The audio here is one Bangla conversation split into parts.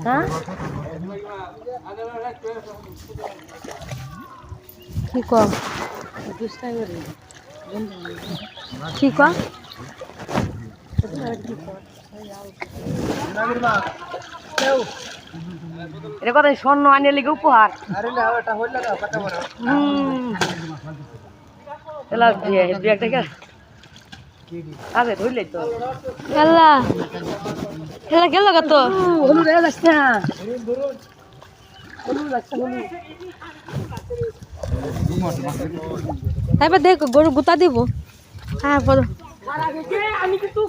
হ্যাঁ কি কম কি কম এটা কথা স্বর্ণ আনিয়ে লিখে উপহার আরে ধরলে তো খেলা খেলা গেল কত হলু রে যাচ্ছে না হলু যাচ্ছে হলু এবার দেখো গরু গুতা দিব হ্যাঁ বলো আমি কিন্তু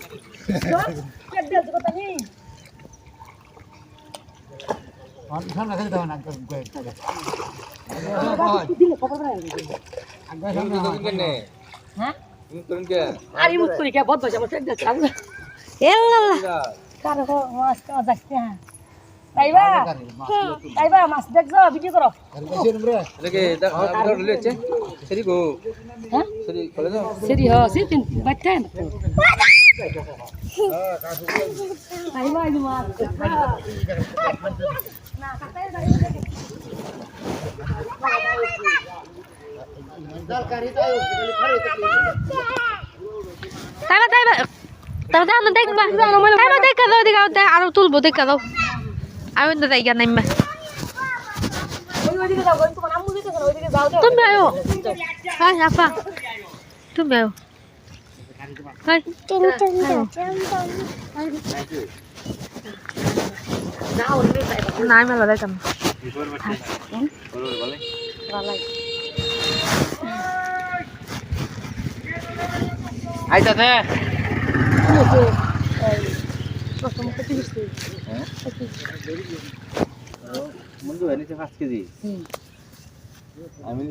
মাছ দেখছো ভিডিও করো আরো তুলবো দেখা দাও আমি তো জায়গা নাই তুমি আয়ো হ্যাঁ আপা তুমি আয়ো না আমি ভালো দেখতাম আইতাছে বন্ধু এনেছে 5 কেজি আমি